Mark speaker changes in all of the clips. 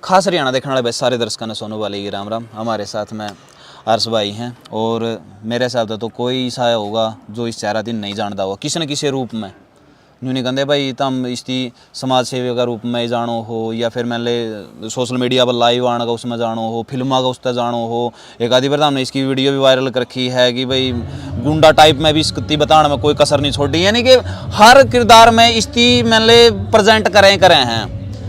Speaker 1: खास हरियाणा देखने वाले सारे दर्शकों ने सोनू वाले की राम राम। हमारे साथ में अर्श भाई हैं और मेरे हिसाब से तो कोई ऐसा होगा जो इस चारा दिन नहीं जानता होगा किसी न किसी रूप में। यूँ नहीं कहते भाई तुम इसकी समाज सेवी का रूप में जानो हो या फिर मैंने सोशल मीडिया पर लाइव आने का उसमें जानो हो, फिल्मा का उसमें जानो हो। एक आधी बार हमने इसकी वीडियो भी वायरल कर रखी है कि भाई गुंडा टाइप में भी इसकी बताने में कोई कसर नहीं छोड़ी, यानी कि हर किरदार में इसकी मैंने प्रेजेंट करें हैं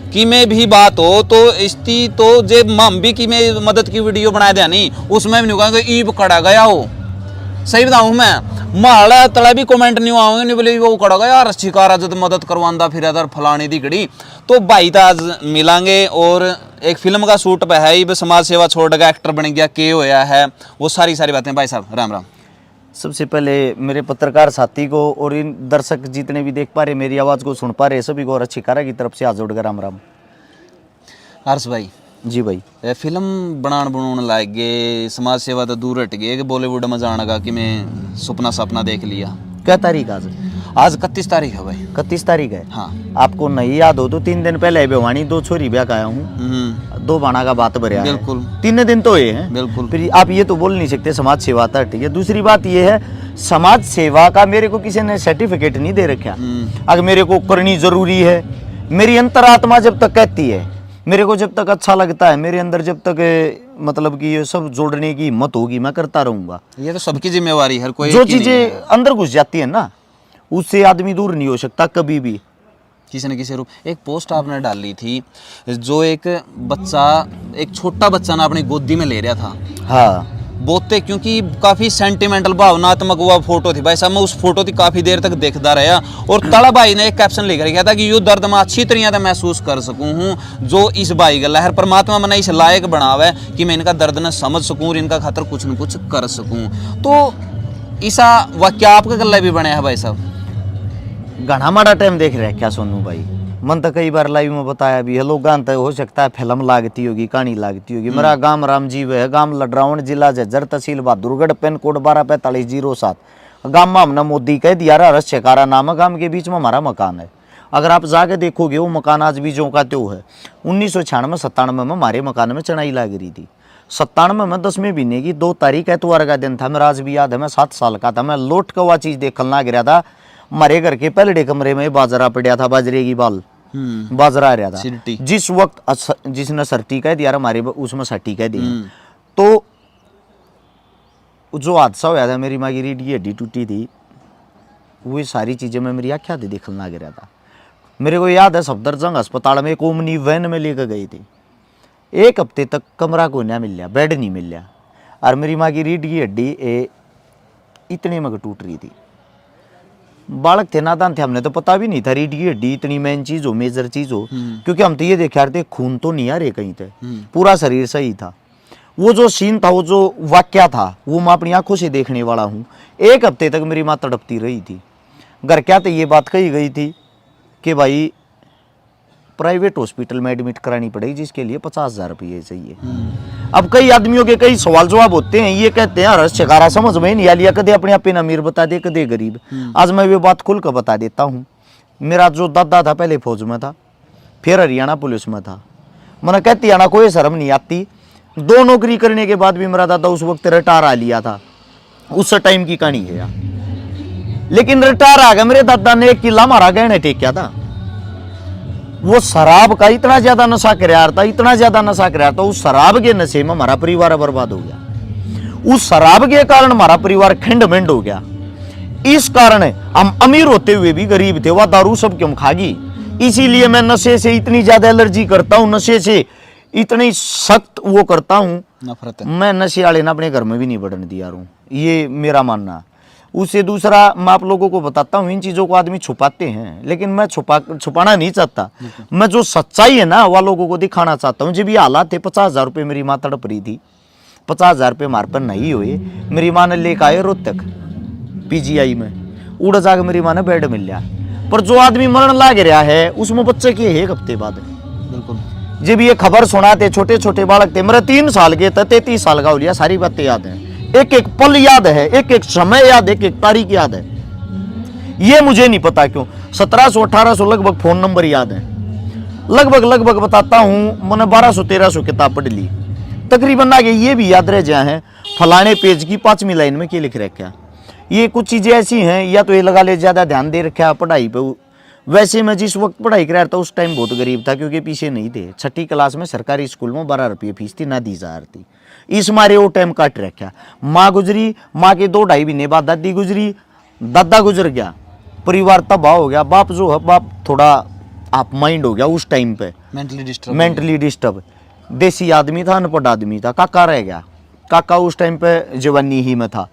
Speaker 1: कि में भी बात हो तो इसकी तो जे हम भी कि में मदद की वीडियो बनाए दे नहीं उसमें भी नहीं कहूँगा ईब कड़ा गया हो। सही बताऊँ मैं माड़ा तला भी कमेंट नहीं आऊँगे नहीं बोले वो कड़ा गया यार शिकारा जब मदद करवांदा फिर यार फलानी दी घड़ी। तो भाई तो आज मिलांगे और एक फिल्म का शूट पे है ही समाज सेवा छोड़ का एक्टर बन गया के होया है वो सारी बातें। भाई साहब राम राम।
Speaker 2: सबसे पहले मेरे पत्रकार साथी को और इन दर्शक जितने भी देख पा रहे मेरी आवाज़ को सुन पा रहे सभी को और अच्छी कारा की तरफ से हाथ जोड़कर राम राम।
Speaker 1: हर्ष भाई
Speaker 2: जी भाई
Speaker 1: फिल्म बनाने लायक गए समाज सेवा तो दूर हट गए कि बॉलीवुड में जाने का कि मैं सपना देख लिया।
Speaker 2: क्या तारीख
Speaker 1: आज 31 तारीख है भाई।
Speaker 2: 31 तारीख है।
Speaker 1: हाँ
Speaker 2: आपको नहीं याद हो तो 3 दिन पहले भिवानी 2 छोरी ब्याह आया हूँ 2 बाणा का बात भरया है।
Speaker 1: बिल्कुल
Speaker 2: 3 दिन तो ये हैं।
Speaker 1: बिल्कुल
Speaker 2: फिर आप ये तो बोल नहीं सकते समाज सेवा था ठीक है। दूसरी बात ये है समाज सेवा का मेरे को किसी ने सर्टिफिकेट नहीं दे रखा। अगर मेरे को करनी जरूरी है मेरी अंतरात्मा जब तक कहती है मेरे को जब तक अच्छा लगता है मेरे अंदर जब तक मतलब कि ये सब जोड़ने की हिम्मत होगी मैं करता रहूंगा।
Speaker 1: ये तो सबकी जिम्मेवारी हर कोई
Speaker 2: जो चीजें अंदर घुस जाती है ना उससे आदमी दूर नहीं हो सकता कभी भी
Speaker 1: किसी न किसी रूप। एक पोस्ट आपने डाली थी जो एक छोटा बच्चा ना अपनी गोदी में ले रहा था।
Speaker 2: हाँ
Speaker 1: बोते क्योंकि काफी सेंटिमेंटल भावनात्मक हुआ फोटो थी भाई साहब। मैं उस फोटो की काफी देर तक देखता रहा और तड़ा भाई ने एक कैप्शन लिख रखा था कि यो दर्द मैं अच्छी तरह महसूस कर सकूं हूँ जो इस भाई का लहर परमात्मा मैंने इस लायक बनावा है कि मैं इनका दर्द न समझ सकूं और इनका खातर कुछ न कुछ कर सकूं। तो ऐसा वाक्य आपका गला भी बने है भाई साहब।
Speaker 2: घना माड़ा टाइम देख रहे क्या सोनू भाई मन तो कई बार लाइव में बताया भी है लोग गान तो हो सकता है फिल्म लागती होगी कहानी लागती होगी। मेरा गांव रामजीव है गांव लडरावण जिला झज्जर तहसील बहादुरगढ़ पिन कोड 124507। गांव में हमने मोदी कह दिया रश्यकारा नाम है। गांव के बीच में हमारा मकान है। अगर आप जाके देखोगे वो मकान आज भी जो का त्यो है। 1996-97 में हमारे मकान में चढ़ाई लग रही थी। 97 में 10वें महीने की 2 तारीख एतवार का दिन था। मेरा आज भी याद है मैं 7 साल का था। मैं लौट कर वह चीज़ देखने लग रहा था। हमारे घर के पहले कमरे में बाजरा पड़ा था बाजरे की बाल बाजरा आ रहा था जिस वक्त जिसने सर्टी कह दिया हमारे उसमें सर्टी कह दिया। तो जो हादसा हुआ था मेरी माँ की रीढ़ की हड्डी टूटी थी वो सारी चीज़ें मैं मेरी आँखें से देखने लग रहा था। मेरे को याद है सफदरजंग अस्पताल में एक ओमनी वैन में लेकर गई थी। 1 हफ्ते तक कमरा को नहीं मिल रहा बेड नहीं मिल रहा और मेरी माँ की रीढ़ की हड्डी इतनी में टूट रही थी। बालक थे नादान थे हमने तो पता भी नहीं था रीढ़ की हड्डी इतनी मेन चीज हो मेजर चीज हो क्योंकि हम तो ये देख रहे थे खून तो नहीं आ रहे कहीं थे पूरा शरीर सही था। वो जो सीन था वो जो वाक्या था वो मैं अपनी आंखों से देखने वाला हूँ। 1 हफ्ते तक मेरी माँ तड़पती रही थी। घर क्या तो ये बात कही गई थी कि भाई प्राइवेट हॉस्पिटल में एडमिट करानी पड़ेगी जिसके लिए 50,000 रुपये चाहिए। अब कई आदमियों के कई सवाल जवाब होते हैं ये कहते हैं रश्यकारा समझ में नहीं आ लिया कदे अपने आप अमीर बता दे कदे गरीब। आज मैं वो बात खुल कर बता देता हूँ। मेरा जो दादा था पहले फौज में था फिर हरियाणा पुलिस में था। मैंने कहती आना कोई शर्म नहीं आती। 2 नौकरी करने के बाद भी मेरा दादा उस वक्त रिटायर आ लिया था। उस टाइम की कहानी है लेकिन रिटायर आ गया मेरे दादा ने 1 किला मारा गहने टेकिया था। वो शराब का इतना ज्यादा नशा कराया था इतना ज्यादा नशा कराया था उस शराब के नशे में हमारा परिवार बर्बाद हो गया। उस शराब के कारण हमारा परिवार खंड-मंड हो गया। इस कारण हम अमीर होते हुए भी गरीब थे। वह दारू सब क्यों खागी इसीलिए मैं नशे से इतनी ज्यादा एलर्जी करता हूँ नशे से इतनी सख्त वो करता हूँ
Speaker 1: नफरत।
Speaker 2: मैं नशे वाले ना अपने घर में भी नहीं बढ़ने दिया हूँ ये मेरा मानना। उससे दूसरा मैं आप लोगों को बताता हूँ इन चीज़ों को आदमी छुपाते हैं लेकिन मैं छुपाना नहीं चाहता। मैं जो सच्चाई है ना वह लोगों को दिखाना चाहता हूँ। जब ये हालात थे 50,000 रुपये मेरी माँ तड़प रही थी। 50,000 रुपये हमारे पर नहीं हुए। मेरी माँ ने लेकर आए रोहतक PGI में उड़ जाकर मेरी माँ ने बेड मिल लिया। पर जो आदमी मरण लाग रहा है उसमें बच्चे के 1 हफ्ते बाद बिल्कुल जब ये खबर सुनाते छोटे छोटे बालक थे मेरे 3 साल के थे 33 साल का हो लिया। सारी बातें याद हैं एक एक पल याद है एक एक समय याद एक एक तारीख याद है। ये मुझे नहीं पता क्यों 1700 1800 लगभग फोन नंबर याद है। लगभग बताता हूँ, मैंने 1200-1300 किताब पढ़ ली तकरीबन। आगे ये भी याद रह जाए हैं फलाने पेज की 5वीं लाइन में क्या लिख रखा। ये कुछ चीज़ें ऐसी हैं, या तो ये लगा ले ज़्यादा ध्यान दे रखा पढ़ाई पे। वैसे मैं जिस वक्त पढ़ाई कर रहा था उस टाइम बहुत गरीब था, क्योंकि पीछे नहीं थे। 6ठी क्लास में सरकारी स्कूल में 12 रुपये फीस थी, ना 10,000 थी। इस मारे वो टाइम काट रखा। माँ गुजरी, माँ के 2-2.5 महीने बाद दादी गुजरी, दादा गुजर गया, परिवार तबाह हो गया। बाप जो है, बाप थोड़ा आप माइंड हो गया उस टाइम पे, मेंटली डिस्टर्ब। देसी आदमी था, अनपढ़ आदमी था। काका रह गया। काका उस टाइम पे जवानी ही में था।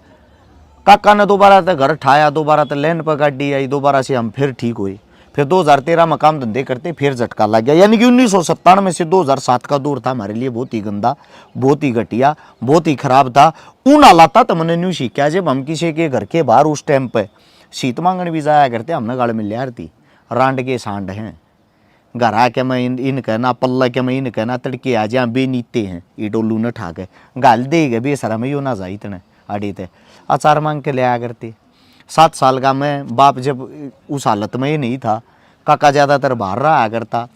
Speaker 2: काका ने दोबारा तो घर ठाया, दोबारा तो लैंड पर गाड़ी आई, दोबारा से हम फिर ठीक हुए। फिर 2013 में काम धंधे करते फिर झटका लग गया। यानी कि 1997 से 2007 का दौर था हमारे लिए बहुत ही गंदा, बहुत ही घटिया, बहुत ही खराब था। उन हालात तो मैंने न्यू सीखा जब हम किसी के घर के बाहर उस टाइम पे शीत मांगने भी जाया करते। हमने गाड़ में लिया थी, रांड के सांड हैं, घर आके मैं इन कहना, पल्ला के मैं इन कहना, तड़के आ जा बेनीते हैं, ये डोलू न ठा के गाल दे गए बेसरा में यो ना जा इतने आड़े थे। अचार मांग के ले आया करते। 7 साल का मैं, बाप जब उस हालत में ही नहीं था। काका ज़्यादातर बाहर रहा करता।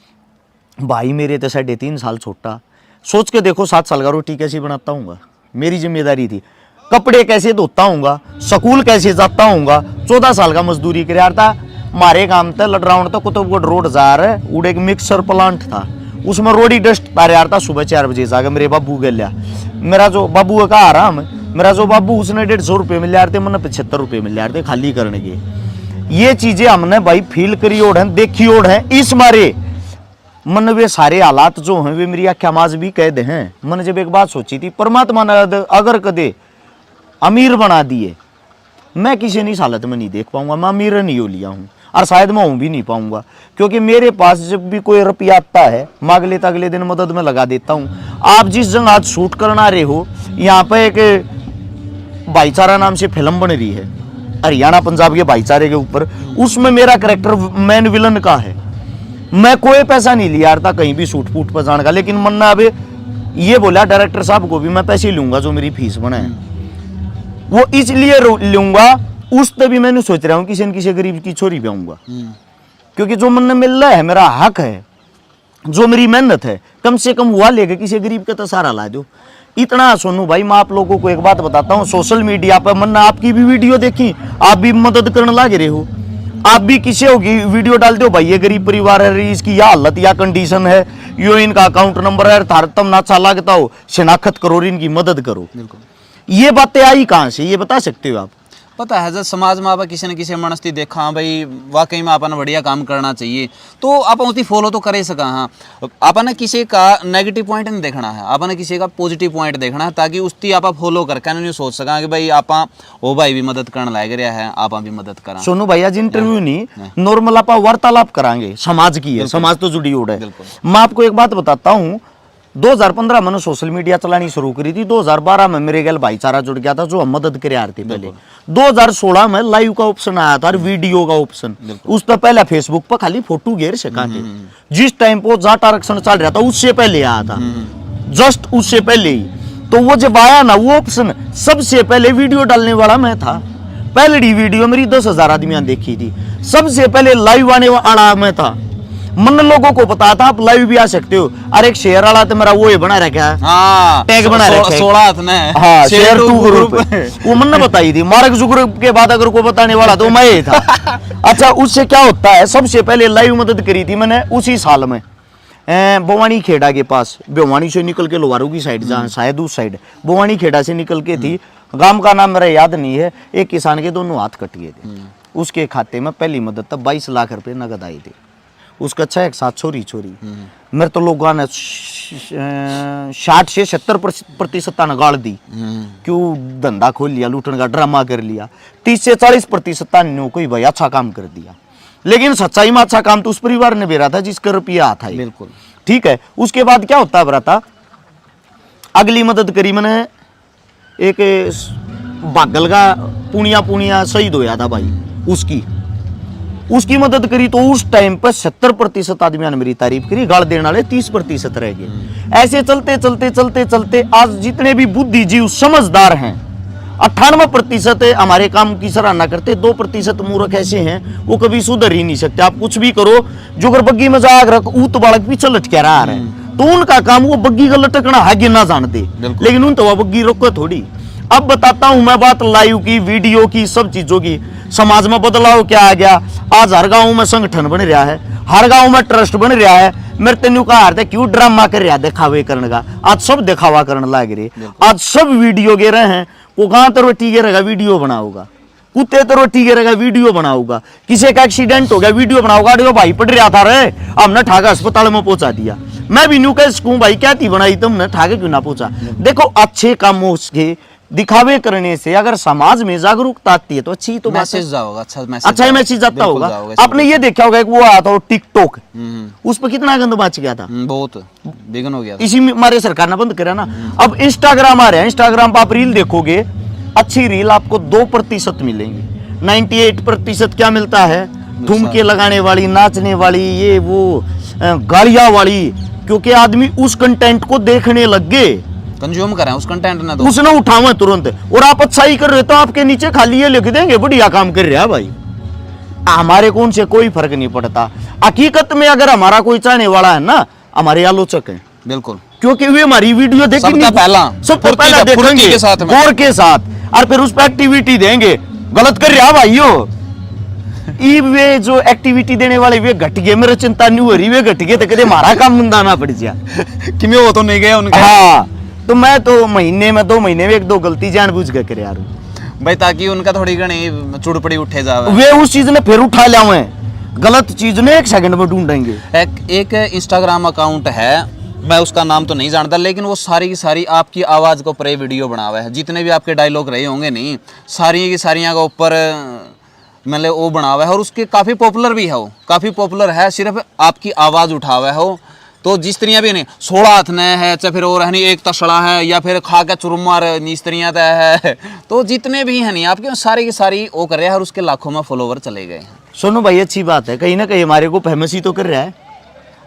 Speaker 2: भाई मेरे तो 3.5 साल छोटा। सोच के देखो 7 साल का रोटी कैसे बनाता हूँगा, मेरी जिम्मेदारी थी। कपड़े कैसे धोता हूँगा, स्कूल कैसे जाता हूँगा। 14 साल का मजदूरी कर था। मारे काम था लडराउंड तक कुतुबगढ़ रोड जा रहे, उड़े एक मिक्सर प्लांट था, उसमें रोडी डस्ट तारे यार था। सुबह 4 बजे जाकर मेरे बाबू के लिया, मेरा जो बाबू का आराम, मेरा जो बाबू उसने 150 रुपये मिल रहे थे, मैंने 75 रुपये मिल रहे थे खाली करने के। ये चीजें हमने भाई फील करी ओढ़ हैं, देखी ओढ़ हैं। इस मारे मन वे सारे हालात जो हैं वे मेरी आख्या माज भी कैद हैं। मैंने जब एक बात सोची थी, परमात्मा ने अगर कदे अमीर बना दिए, मैं किसी नहीं हालत में नहीं देख पाऊंगा। मैं अमीर नहीं हो लिया हूँ और शायद मैं हूँ भी नहीं पाऊंगा, क्योंकि मेरे पास जब भी कोई रुपया आता है मांग लेता, अगले दिन मदद में लगा देता हूँ। आप जिस जगह आज शूट करना रहे हो, यहाँ पे एक भाईचारा नाम से फिल्म बन रही है हरियाणा पंजाब के भाईचारे के ऊपर, उसमें मेरा करेक्टर मैन विलन का है। मैं कोई पैसा नहीं लिया था कहीं भी शूट फूट पर जाने का, लेकिन मन्ना अभी ये बोला डायरेक्टर साहब को भी मैं पैसे लूंगा जो मेरी फीस बनाए, वो इसलिए लूंगा। उस तभी मैंने सोच रहा हूँ किसी न किसी गरीब की छोरी पे आऊंगा, क्योंकि जो मन मिल रहा है मेरा हक है, जो मेरी मेहनत है, कम से कम हुआ लेके किसी गरीब का तो सहारा ला दो। इतना सोनू भाई, मैं आप लोगों को एक बात बताता हूँ, सोशल मीडिया पर मन्ना आपकी भी वीडियो देखी, आप भी मदद करने लग रहे हो, आप भी किसी होगी वीडियो डाल दो, भाई ये गरीब परिवार है, इसकी यह हालत या कंडीशन है, यो इनका अकाउंट नंबर है, थार तम ना अच्छा लगता हो, शिनाख्त करो, इनकी मदद करो। ये बातें आई कहाँ से, ये बता सकते हो आप?
Speaker 1: पता है जब समाज में आप किसी न किसी मनस्ती देखा भाई वाकई में अपन बढ़िया काम करना चाहिए, तो आप उसकी फॉलो तो कर ही सका। हाँ, अपन किसी का नेगेटिव पॉइंट नहीं देखना है, अपन किसी का पॉजिटिव पॉइंट देखना है, ताकि उसकी आप फॉलो करके नहीं सोच सका कि भाई आप वो भाई भी मदद करने लायक रहा है, आप भी मदद करा।
Speaker 2: सोनू भाई आज इंटरव्यू नहीं, नॉर्मल आप वार्तालाप कराएंगे, समाज की है, समाज तो जुड़ी उड़ है। मैं आपको एक बात बताता हूँ, 2015 मैंने सोशल मीडिया चलानी शुरू करी थी, 2012 में मेरे गैल भाईचारा जुड़ गया था जो हम मदद करे आ रहे थे पहले। 2016 में लाइव का ऑप्शन आया था और वीडियो का ऑप्शन, उस पर पहले फेसबुक पर खाली फोटो घेर सका थे। जिस टाइम पर जाट आरक्षण चल रहा था उससे पहले आया था, जस्ट उससे पहले ही। तो वो जब आया ना वो ऑप्शन, सबसे पहले वीडियो डालने वाला मैं था। पहली वीडियो मेरी 10,000 आदमियां देखी थी, सबसे पहले लाइव आने वाला मैं था। मन लोगों को पता था आप लाइव भी आ सकते हो। अरे एक शेयर वाला तो मेरा वो ही बना रखा है, हाँ, टैग बना रखा है 16 में, हाँ, शेयर 2 ग्रुप वो मन ने बताई थी। मार्क जुकरबर्ग के बाद अगर को बताने वाला तो मैं ही था। अच्छा, उससे क्या होता है, सबसे पहले लाइव मदद करी थी मैंने उसी साल में बवानी खेड़ा के पास, बवानी से निकल के लोहारू की साइड, जहाँ शायद उस साइड बवानी खेड़ा से निकल के थी, गांव का नाम मेरा याद नहीं है। एक किसान के दोनों हाथ कट गए थे, उसके खाते में पहली मदद तब 22 लाख रुपए नगद आई थी। उसका 6 एक साथ छोरी मेरे तो लोगों ने 60 से 70% नगाड़ दी, क्यों धंधा खोल लिया, लूटने का ड्रामा कर लिया। 30 से 40% ने कोई भाई अच्छा काम कर दिया, लेकिन सच्चाई में अच्छा काम तो उस परिवार ने बेरा था जिसका रुपया आता है। बिल्कुल ठीक है। उसके बाद क्या होता है बराता, अगली मदद करी मैंने, एक बागल का पुनिया शहीद होया था भाई, उसकी मदद करी। तो उस टाइम पर 70% आदमियों ने मेरी तारीफ करी, गाल देने वाले 30% रह गए। ऐसे चलते चलते चलते चलते आज जितने भी बुद्धिजीवी समझदार हैं 98% हमारे काम की सराहना करते, 2% मूर्ख ऐसे हैं वो कभी सुधर ही नहीं सकते। आप कुछ भी करो, जो अगर बग्गी में जाग रख ऊत बालक पीछे लटके रहा है, तो उनका काम वो बग्गी का लटकना है ना जानते, लेकिन उन तो वह बग्गी रोको थोड़ी। अब बताता हूं मैं बात लाइव की, वीडियो की, सब चीजों की। समाज में बदलाव क्या आ गया, आज हर गांव में संगठन बन रहा है, हर गांव में ट्रस्ट बन रहा है। मेरे तेन कहा क्यों ड्रामा कर रहा दिखावे करने का, आज सब दिखावा करने लग रहे, आज सब वीडियो गे रहे हैं। वो कहां तर टीके रहेगा वीडियो बनाऊंगा, कुत्ते तर टीके रहेगा वीडियो बनाऊंगा, किसी का एक्सीडेंट हो गया वीडियो बनाऊंगा, अरे भाई पड़ रहा था रे हमने ठाका अस्पताल में पहुंचा दिया। मैं भी न्यू कह सकूं भाई क्या थी बनाई तुमने, ठाके क्यों ना पहुंचा। देखो अच्छे कामों के दिखावे करने से अगर समाज में जागरूकता आती है तो अच्छी तो
Speaker 1: मैसेज जाओगा,
Speaker 2: अच्छा मैसेज जाता होगा। आपने ये देखा होगा कि वो आया था टिकटॉक, उस पर कितना गंद मच गया था,
Speaker 1: बहुत बिगन हो गया था।
Speaker 2: इसी में हमारे सरकार ने बंद करा ना। अब इंस्टाग्राम आ रहा है, इंस्टाग्राम पर आप रील देखोगे, अच्छी रील आपको 2% मिलेंगी, 98% क्या मिलता है, ठुमके लगाने वाली, नाचने वाली, ये वो गालियां वाली, क्योंकि आदमी उस कंटेंट को देखने लग गए,
Speaker 1: कंज्यूम करें उस कंटेंट ना, तो
Speaker 2: उसने उठावा तुरंत। और आप अच्छा ही कर रहे तो आपके नीचे खाली ये लिख देंगे बढ़िया काम कर रहा है भाई, हमारे को उनसे कोई फर्क नहीं पड़ता। हकीकत में अगर हमारा कोई चाहने वाला है ना, हमारे आलोचक है,
Speaker 1: बिल्कुल,
Speaker 2: क्योंकि वे हमारी वीडियो देखेंगे
Speaker 1: सबसे पहला
Speaker 2: देखेंगे
Speaker 1: के साथ में,
Speaker 2: गौर के साथ, और फिर उस पर एक्टिविटी देंगे। गलत कर रहा भाइयों, वे जो एक्टिविटी देने वाले वे घट गए, मेरे चिंता नहीं हो रही, वे घट गए तो कदे हमारा काम मुंदाना पड़ जाए कि मैं वो तो नहीं गया उनके। हाँ, तो मैं तो महीने में 2 महीने में 1-2 गलती जानबूझ के करे यार
Speaker 1: भाई, ताकि उनका थोड़ी घनी चुड़पड़ी उठे जावे,
Speaker 2: वे उस चीज ने फिर उठा लावे, गलत चीज ने 1 सेकंड में ढूंढेंगे।
Speaker 1: एक इंस्टाग्राम अकाउंट है, मैं उसका नाम तो नहीं जानता, लेकिन वो सारी की सारी आपकी आवाज को ऊपर वीडियो बनावा है, जितने भी आपके डायलॉग रहे होंगे नहीं, सारी की सारियां का ऊपर मतलब वो बनावा है, और उसके काफी पॉपुलर भी है, वो काफी पॉपुलर है, सिर्फ आपकी आवाज उठावा है वो। तो जिस तरिया भी नहीं 16 हाथ ने है, चाहे फिर और है एक तसड़ा है, या फिर खा के चुरमार नीस तरिया है, तो जितने भी है नहीं आपके सारी की सारी वो कर रहे हैं, और उसके लाखों में फॉलोवर चले गए हैं।
Speaker 2: सुनो भाई, अच्छी बात है, कहीं ना कहीं हमारे को फेमस ही तो कर रहा है,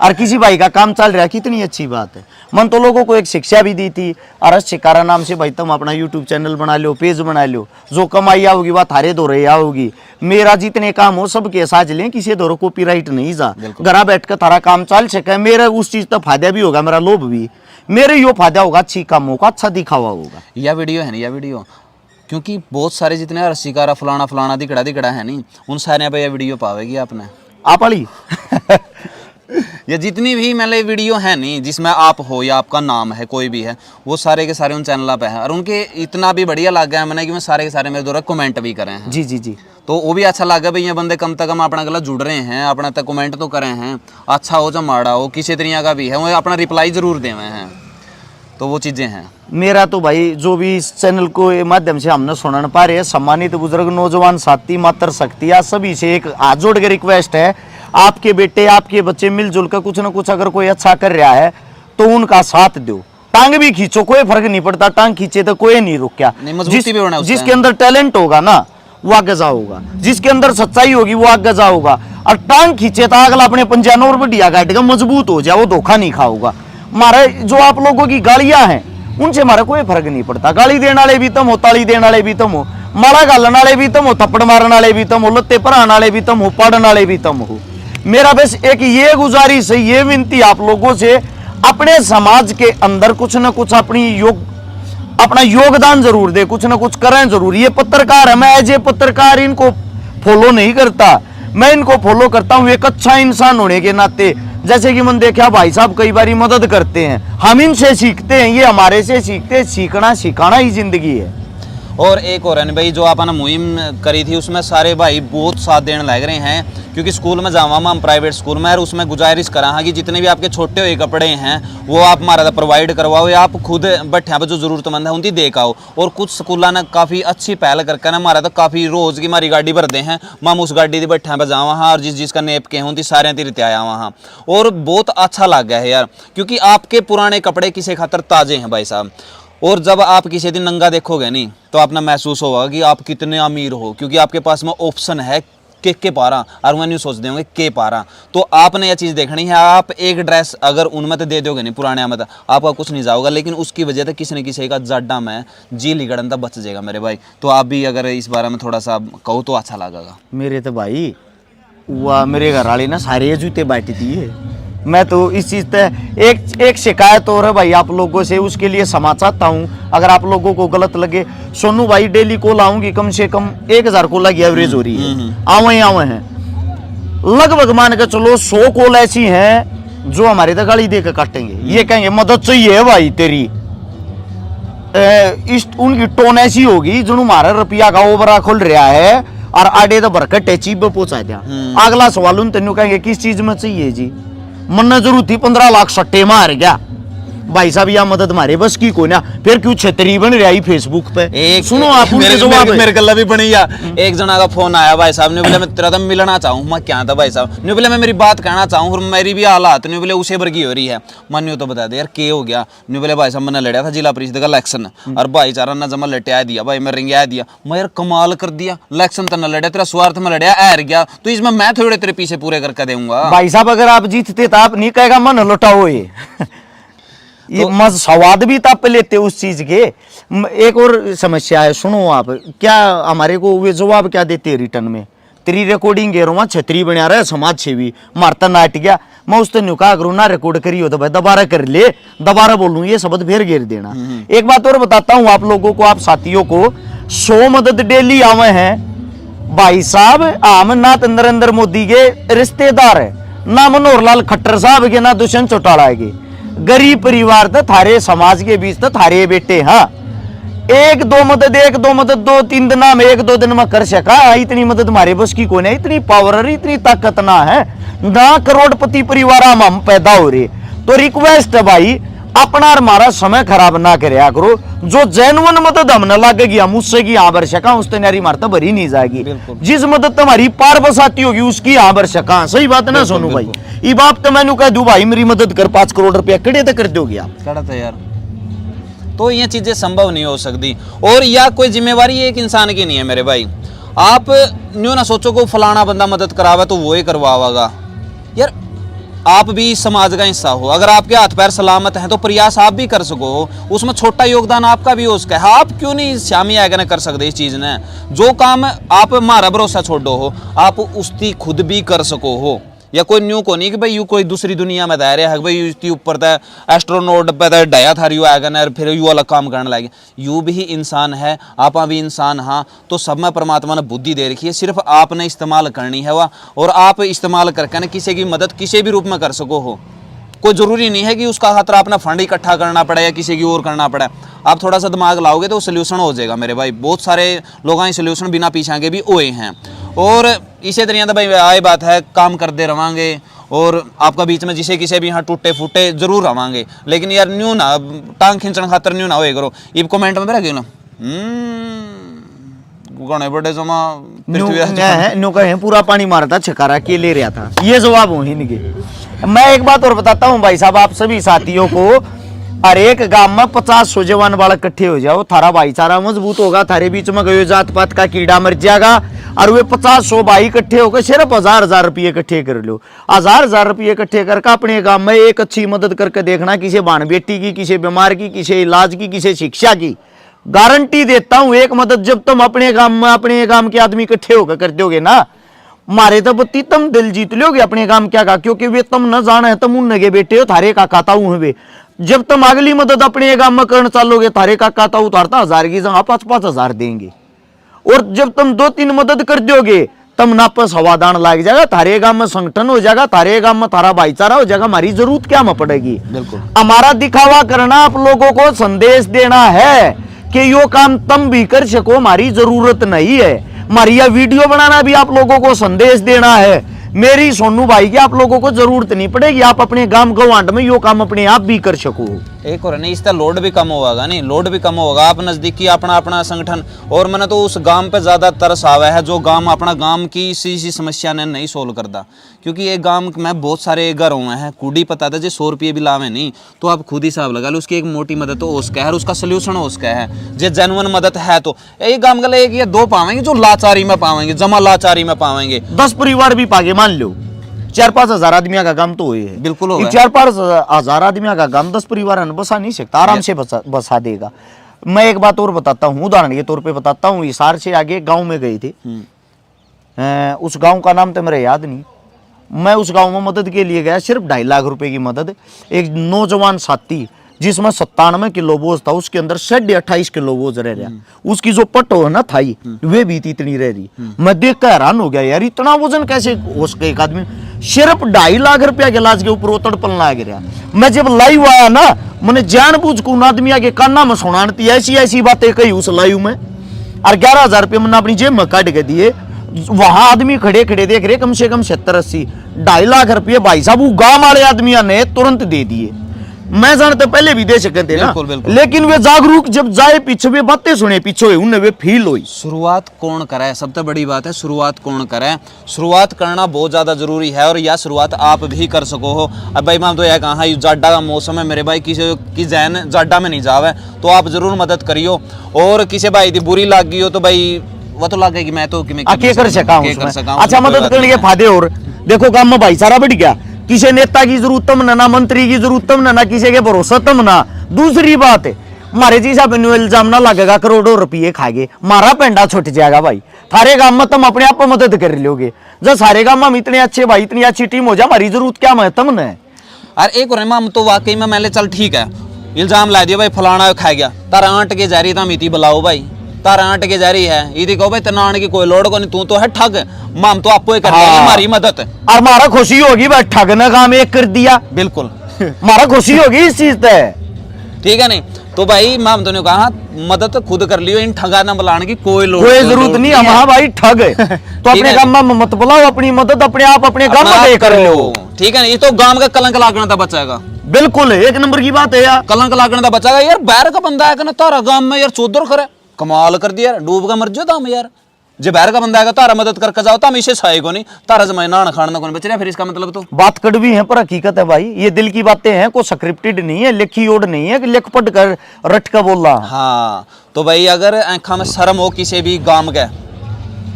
Speaker 2: और किसी भाई का काम चल रहा है, कितनी अच्छी बात है। मन तो लोगों को एक शिक्षा भी दी थी, और शिकारा नाम से भाई तुम अपना यूट्यूब चैनल बना लो, पेज बना लो, जो कमाई आओगी वह थारे दो रही आओगी, मेरा जितने काम हो सबके साझ लें, किसी दो कॉपीराइट नहीं जा, घर बैठ कर थारा काम चल सके, मेरा उस चीज तो फायदा भी होगा, मेरा लोभ भी, मेरे यो फायदा होगा, अच्छी काम होगा, अच्छा दिखावा होगा।
Speaker 1: यह वीडियो है ना, यह वीडियो, क्योंकि बहुत सारे जितने रसिकारा फलाना फलाना दिखड़ा है नहीं, उन सारे पे यह वीडियो पावेगी आपने,
Speaker 2: आप वाली
Speaker 1: ये जितनी भी मतलब वीडियो है नहीं जिसमें आप हो या आपका नाम है कोई भी है, वो सारे के सारे उन चैनल पे है, और उनके इतना भी बढ़िया लग गया मैंने कि मैं सारे के सारे मेरे द्वारा कमेंट भी करे हैं।
Speaker 2: जी जी जी,
Speaker 1: तो वो भी अच्छा लगा भाई, ये बंदे कम से कम अपना गला जुड़ रहे हैं, अपना तक कमेंट तो करे हैं, अच्छा हो चाहे माड़ा हो, किसी तरीके का भी है, वो अपना रिप्लाई जरूर दे हुए हैं, तो वो चीज़ें हैं।
Speaker 2: मेरा तो भाई जो भी इस चैनल को माध्यम से हमने सुन पा रहे हैं, सम्मानित बुजुर्ग नौजवान साथी मात्र शक्ति, आप सभी से एक हाथ जोड़ के रिक्वेस्ट है, आपके बेटे आपके बच्चे मिलजुल कर कुछ ना कुछ अगर कोई अच्छा कर रहा है तो उनका साथ दो, टांग भी खींचो, कोई फर्क नहीं पड़ता, टांग खींचे तो कोई नहीं रुक क्या, जिसके अंदर टैलेंट होगा ना वो आगे जाओगा, जिसके अंदर सच्चाई होगी वो आगे जाओगा, और टांग खींचे तो अगला अपने पंजान और बढ़िया गाड़ेगा, मजबूत हो जाए, वो धोखा नहीं खाओगा। हमारे जो आप लोगों की गालियां हैं उनसे हमारा कोई फर्क नहीं पड़ता, गाली देने वाले भी तुम हो, ताली देने वाले भी तुम हो, माड़ा गालन वाले भी तुम हो, थप्पड़ मारने वाले भी तुम हो, लत्ते पढ़ाने वाले भी तुम हो, पढ़ने वाले भी तुम हो। मेरा बस एक ये गुजारिश है, ये विनती आप लोगों से, अपने समाज के अंदर कुछ ना कुछ अपना योगदान जरूर दे, कुछ ना कुछ करें जरूर। ये पत्रकार है, मैं एज ए पत्रकार इनको फॉलो नहीं करता, मैं इनको फॉलो करता हूँ एक अच्छा इंसान होने के नाते। जैसे कि मैंने देखा भाई साहब कई बार मदद करते हैं, हम इनसे सीखते हैं, ये हमारे से सीखते हैं, सीखना सिखाना ही जिंदगी है।
Speaker 1: और एक और है भाई, जो आपने मुहिम करी थी उसमें सारे भाई बहुत साथ देने लग रहे हैं, क्योंकि स्कूल में जावा हम प्राइवेट स्कूल में, और उसमें गुजारिश करा हाँ कि जितने भी आपके छोटे हुए कपड़े हैं वो आप हमारा प्रोवाइड करवाओ, या आप खुद बैठे पर जो जरूरतमंद है उनकी देख आओ। और कुछ स्कूलों ने काफ़ी अच्छी पहल करके ना हमारा तो काफ़ी रोज़ की हमारी गाड़ी भरते हैं, हम उस गाड़ी बैठे पर जावा हाँ, और जिसका नेप के हों सारे तिरते आया वहाँ, और बहुत अच्छा लग गया है यार, क्योंकि आपके पुराने कपड़े किसी खातर ताज़े हैं भाई साहब। और जब आप किसी दिन नंगा देखोगे नहीं तो आपने महसूस होगा कि आप कितने अमीर हो, क्योंकि आपके पास में ऑप्शन है के पारा, और वह न्यू सोचते होंगे के पारा। तो आपने यह चीज़ देखनी है, आप एक ड्रेस अगर उनमें तो दे दोगे नहीं पुराने में, आपका कुछ नहीं जाओगा, लेकिन उसकी वजह से किसी न किसी का जाडा में जी लिगड़न तक बच जाएगा मेरे भाई। तो आप भी अगर इस बारे में थोड़ा सा कहो तो अच्छा लगेगा।
Speaker 2: मेरे तो भाई वह मेरे घर वाले ना सारे जूते बांटी थी है। मैं तो इस चीज पे एक शिकायत हो रहा है भाई आप लोगों से, उसके लिए क्षमा चाहता हूँ अगर आप लोगों को गलत लगे। सोनू भाई डेली कॉल आऊंगी, कम से कम 1000 कॉल की एवरेज हो रही है, आवे हैं लगभग, मान के चलो 100 कॉल ऐसी हैं जो हमारे तक गाली देकर काटेंगे, ये कहेंगे मदद चाहिए भाई तेरी। इस उनकी टोन ऐसी होगी जो हमारा रुपया का ओवरा खुल रहा है और आडे तो भरकर टैची पे पहुंचा दिया। अगला सवाल उन तेन कहेंगे किस चीज में चाहिए जी, मन जरूर थी 15 लाख सट्टे मार गया भाई साहब, या मदद मारे बस की को ना, फिर क्यों छतरी बन रही फेसबुक पे।
Speaker 1: एक
Speaker 2: सुनो आप
Speaker 1: मेरे गला भी बनी या एक जना का फोन आया भाई साहब ने बोला मैं तेरा तो मिलना चाहूँ, मैं क्या था भाई साहब ने बोला मैं मेरी बात कहना चाहूँ और मेरी भी हालात ने बोले उसे वर्गी हो रही है। मन तो बता दे यार के हो गया, ने बोले भाई साहब मैंने लड़ा था जिला परिषद का इलेक्शन और भाईचारा ने जमा लटिया दिया भाई, मैं रिंग दिया, मैं यार कमाल कर दिया, इलेक्शन तो न लड़ा तेरा स्वार्थ में लड़ा हार गया, तो इसमें मैं थोड़े तेरे पीछे पूरे करके दूंगा।
Speaker 2: भाई साहब अगर आप जीतते तो आप नहीं कहेगा मन लौटाओ ये मज स्वाद भी तप लेते उस चीज के। एक और समस्या है, सुनो आप, क्या हमारे को वे जवाब क्या देते रिटर्न में, तेरी रिकॉर्डिंग गे रहा छतरी बना रहा है समाज सेवी मारता नाट गया, मैं उस दिन कहा करूँ ना रिकॉर्ड करी हो तो भाई दोबारा कर ले, दोबारा बोलूँ ये शब्द फिर घेर देना। एक बात और बताता हूँ आप लोगों को, आप साथियों को, 100 मदद डेली आवे हैं भाई साहब, आम ना नरेंद्र मोदी के रिश्तेदार है, ना मनोहर लाल खट्टर साहब के, ना दुष्यंत चौटाला के, गरीब परिवार तो थारे समाज के बीच तो थारे बेटे। हाँ एक दो मदद 2-3 दिन में 1-2 दिन में कर सका, इतनी मदद हमारे बस की कोई नहीं, इतनी पावर इतनी ताकत ना है, ना करोड़पति परिवार हम पैदा हो रहे। तो रिक्वेस्ट है भाई अपना हमारा समय खराब ना करया करो, जो जेन्युइन मदद हमने लगेगी हम उससे की यहाँ बरसका उस तैयारी मारता भरी नहीं जाएगी, जिस मदद तुम्हारी पार बसाती होगी उसकी यहाँ बरसका। सही बात है ना सोनू भाई, ये बात तो मैंने कह दू भाई मेरी मदद कर 5 करोड़ रुपया कड़े तक कर दोगे आप
Speaker 1: कड़ा था यार, तो ये चीजें संभव नहीं हो सकती। और या कोई जिम्मेवारी एक इंसान की नहीं है मेरे भाई, आप न्यू ना सोचो को फलाना बंदा मदद करावा तो वो ही करवाएगा यार, आप भी समाज का हिस्सा हो, अगर आपके हाथ पैर सलामत हैं तो प्रयास आप भी कर सको, उसमें छोटा योगदान आपका भी हो सके। आप क्यों नहीं शामी आएगा ना कर सकते इस चीज ने, जो काम आप हमारा भरोसा छोड़ो हो आप उसकी खुद भी कर सको हो, या कोई न्यू को नहीं कि भाई यू कोई दूसरी दुनिया में दायरे है भाई इसके ऊपर था एस्ट्रोनॉट पे डाया था यू आएगा ना फिर यू अलग काम करने लगे, यू भी इंसान है आप भी इंसान। हाँ तो सब में परमात्मा ने बुद्धि दे रखी है, सिर्फ आपने इस्तेमाल करनी है वह, और आप इस्तेमाल करके ना किसी की मदद किसी भी रूप में कर सको हो। कोई ज़रूरी नहीं है कि उसका खातर अपना फंड इकट्ठा करना पड़े या किसी की और करना पड़े, आप थोड़ा सा दिमाग लाओगे तो सोल्यूशन हो जाएगा मेरे भाई। बहुत सारे लोग हैं सोल्यूशन बिना पीछा के भी हुए हैं, और इसी तरह तो भाई आए बात है काम करते रहेंगे और आपका बीच में जिसे किसी भी यहाँ टूटे फूटे जरूर रहेंगे, लेकिन यार न्यू ना टांग खींचने खातर न्यू ना हो करो। ये कमेंट में मेरा क्यों ना गणे बड़े जमा
Speaker 2: न्यू कहे पूरा पानी मारता छकारा के ले रहा था, ये जवाब हूँ इनके। मैं एक बात और बताता हूँ भाई साहब आप सभी साथियों को, हर एक गांव में 50 जवान बालक इकट्ठे हो जाओ, थारा भाईचारा मजबूत होगा, थारे बीच में गयो जात पात का कीड़ा मर जाएगा, और वे 50 भाई इकट्ठे होकर सिर्फ 1000 रुपये इकट्ठे कर लो, 1000 रुपये इकट्ठे करके अपने गांव में एक अच्छी मदद करके देखना, किसी बाण बेटी की, किसी बीमार की, किसी इलाज की, किसी शिक्षा की, गारंटी देता हूं एक मदद जब तुम अपने गांव में अपने गांव के आदमी इकट्ठे होकर कर दोगे ना, मारे तो बत्ती तुम दिल जीत लोगे अपने गांव क्या का, क्योंकि वे तुम न जाने तुम उन नगे बेटे हो, थारे का खाता हूं वे। जब तुम अगली मदद अपने गांव में करना चालोगे थारे का खाता उतारता 1000 की जगह 5-5 देंगे, और जब तुम 2-3 मदद कर दोगे तब नापस हवादान लग जाएगा, थारे गांव में संगठन हो जाएगा, थारे गांव में थारा भाईचारा हो जाएगा, हमारी जरूरत क्या में पड़ेगी।
Speaker 1: बिल्कुल
Speaker 2: हमारा दिखावा करना आप लोगों को संदेश देना है कि यो काम तुम भी कर सको, हमारी जरूरत नहीं है, हमारी यह वीडियो बनाना भी आप लोगों को संदेश देना है। मेरी सोनू भाई की आप लोगों को जरूरत नहीं पड़ेगी, आप अपने गांव गवांड में यो काम अपने आप भी कर सको।
Speaker 1: एक और नहीं, इसका लोड भी कम होगा, नहीं लोड भी कम होगा। आप नज़दीकी अपना अपना संगठन, और मैंने तो उस गांव पे ज़्यादा तरस आवा है जो गांव अपना गांव की इसी समस्या ने नहीं सोल्व करता। क्योंकि ये गांव में बहुत सारे घर हुए हैं, कूड़ी पता था जो 100 रुपये भी लावे नहीं, तो आप खुद ही हिसाब लगा लो, उसकी एक मोटी मदद तो हो सका है और उसका सोल्यूशन हो सका है। जो जेन्युइन मदद है तो यही गांव का एक या दो पावेंगे जो लाचारी में पावेंगे, जमा लाचारी में पावेंगे।
Speaker 2: 10 परिवार भी पागे मान लो, 4-5 हजार आदमियों का काम तो हुए है।
Speaker 1: बिल्कुल होगा।
Speaker 2: 4-5 हजार आदमियों का काम 10 परिवार बसा नहीं सकता, आराम से बसा देगा। मैं एक बात और बताता हूँ, उदाहरण के तौर पे बताता हूँ। हिसार से आगे गांव में गए थे, उस गांव का नाम तो मेरा याद नहीं। मैं उस गांव में मदद के लिए गया, सिर्फ 2.5 लाख रुपए की मदद। एक नौजवान साथी जिसमें 97 किलो बोझ था, उसके अंदर 28.5 किलो बोझ रह रहा। उसकी जो पट हो ना थाई, वे भी इतनी रह रही। मैं देख कर हैरान हो गया, यार इतना वजन कैसे हो सके एक आदमी। सिर्फ 2.5 लाख रुपया के इलाज के ऊपर वो तड़पन लग रहा। मैं जब लाइव आया ना, मैंने जानबूझ को आदमी के काना में सुनाती ऐसी ऐसी बातें कही उस लाइव में, और 11,000 रुपये मैंने अपनी जेब में काट के दिए। वहां आदमी खड़े खड़े देख रहे, कम से कम 70-80 2.5 लाख रुपये भाई साहब वो गांव वाले आदमियों ने तुरंत दे दिए। मैं जानते पहले भी दे सकते थे ना,
Speaker 1: बिल्कुल, बिल्कुल।
Speaker 2: लेकिन वे जागरूक जब जाए पीछे वे बातें सुने पीछे हुए, उन्हें वे फील हुई।
Speaker 1: शुरुआत कौन करे, सबसे बड़ी बात है शुरुआत कौन करे। शुरुआत करना बहुत ज़्यादा ज़रूरी है, और यह शुरुआत आप भी कर सको हो। अब भाई मैं तो यह कहा जाडा का मौसम है मेरे भाई, किसी की जहन जाडा में नहीं जावे तो आप ज़रूर मदद करियो। और किसी भाई की बुरी लग गई हो तो भाई वो तो लगेगी, मैं तो
Speaker 2: कर सका। अच्छा, मदद करने के फायदे और देखो, गांव में भाईचारा बढ़ गया। किसी नेता की जरूरत तम ना मंत्री की जरूरत तम ना किसी के भरोसा तम ना। दूसरी बात है, मारे जी साहब इल्जाम ना लगेगा करोड़ों रुपये खाएंगे, मारा पेंडा छुट जाएगा भाई। थारे गांव में तुम अपने आप मदद कर लोगे। जब सारे गांव में हम इतने अच्छे भाई, इतनी अच्छी टीम हो जाए, हमारी जरूरत क्या है तुमने।
Speaker 1: और एक और हम तो वाकई में मैंने चल ठीक है, इल्जाम ला दिया भाई फलाना खा गया, तारा आंट के जा रही था मिति बुलाओ भाई, तारा आंट के जा रही है यदि कहो भाई तना की कोई लोड को नहीं, तू तो है ठग, माम तो आपको कर हमारी मदद।
Speaker 2: और मारा खुशी होगी भाई, ठग ने काम एक कर दिया।
Speaker 1: बिल्कुल
Speaker 2: मारा खुशी होगी इस चीज से,
Speaker 1: ठीक है नहीं तो भाई माम तो ने कहा मदद खुद कर लियो, इन ठगा ना बुलाने की कोई
Speaker 2: जरूरत नहीं। हम हाँ भाई ठग तो अपने गांव में मत बुलाओ, अपनी मदद अपने आप अपने गांव में कर लो,
Speaker 1: ठीक है। ये तो गांव का कलंक लागना था बचाएगा,
Speaker 2: बिल्कुल एक नंबर की बात है यार।
Speaker 1: कलंक लागना था बचाएगा यार। बाहर का बंदा है तारा गांव में यार चौधर करे, कमाल कर दिया यार, डूब का मर जाओ तुम यार। जो बाहर का बंदा आएगा तारा मदद करके जाओ, तुम इसे सहाय को नहीं, तारा जमाना ना खाना कौन बच रहा, फिर इसका मतलब तो
Speaker 2: बात कड़वी है पर हकीकत है भाई। ये दिल की बातें हैं, कोई स्क्रिप्टेड नहीं है, लिखी ओड नहीं है कि लिख पढ़ कर रट का बोल रहा।
Speaker 1: हाँ तो भाई अगर आंखा में शर्म हो किसी भी गांव के,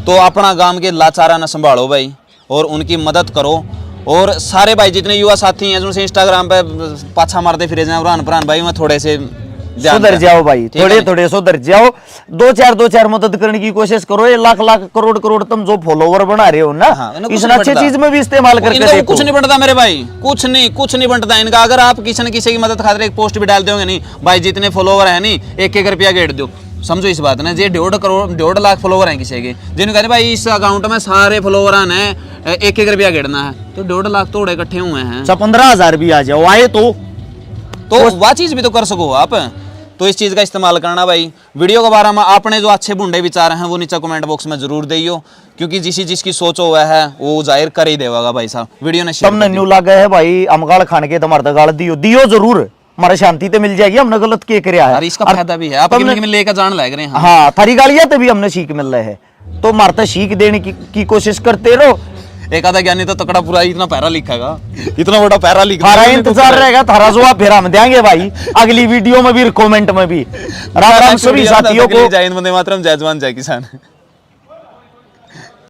Speaker 1: तो अपना गांव के लाचारा न संभालो भाई, और उनकी मदद करो। और सारे भाई जितने युवा साथी हैं जिनसे इंस्टाग्राम पे पाछा मारते फिरे जाए उरान पुरान भाई, मैं थोड़े से
Speaker 2: सुधर जाओ भाई, थोड़े थोड़े सुधर जाओ। 2-4 मदद करने की कोशिश करो। ये लाख करोड़ तुम जो फॉलोवर बना रहे हो ना, इस अच्छी चीज में भी इस्तेमाल करके देखो।
Speaker 1: कुछ नहीं बनता मेरे भाई, कुछ नहीं बनता इनका। अगर आप किसी न किसी की मदद खातिर एक पोस्ट भी डाल दोगे नहीं भाई, जितने फॉलोवर है नहीं 1-1 रुपया गेट दो, समझो इस बात ना। ये 1.5 लाख फॉलोवर हैं किसी के, जिन्हें कहते भाई इस अकाउंट में सारे फॉलोवर हैं 1-1 रुपया गेटना है, तो 1.5 लाख तो इकट्ठे हुए हैं।
Speaker 2: 15,000 भी आ जाओ आए तो
Speaker 1: वह चीज भी तो कर सको आप। तो इस चीज़ का इस्तेमाल करना भाई। वीडियो के बारे में आपने जो अच्छे बुंडे विचार हैं वो नीचे कमेंट बॉक्स में जरूर दियो, क्योंकि जिसकी सोच हुआ है वो जाहिर कर ही देगा भाई साहब। वीडियो ने
Speaker 2: तुमने न्यू लगा है भाई, हम गाल खाने के तुम्हारे गाल दियो जरूर, हमारे शांति तो मिल जाएगी। हमने गलत के कराया है,
Speaker 1: इसका फायदा भी है, आप लेकर जान लग रहे हैं।
Speaker 2: हाँ थारी गालियां तो भी हमने सीख मिल रहे है, तो मारता सीख देने की कोशिश करते रहो।
Speaker 1: एक आधा ज्ञानी तो तकड़ा पूरा इतना पैरा लिखेगा, इतना बड़ा पैरा लिखा,
Speaker 2: थारा इंतजार रहेगा, थारा जवाब फिर हम देंगे भाई अगली वीडियो में भी, कमेंट में भी। राम राम सभी साथियों को।
Speaker 1: जय हिंद, वंदे मातरम, जय जवान जय किसान।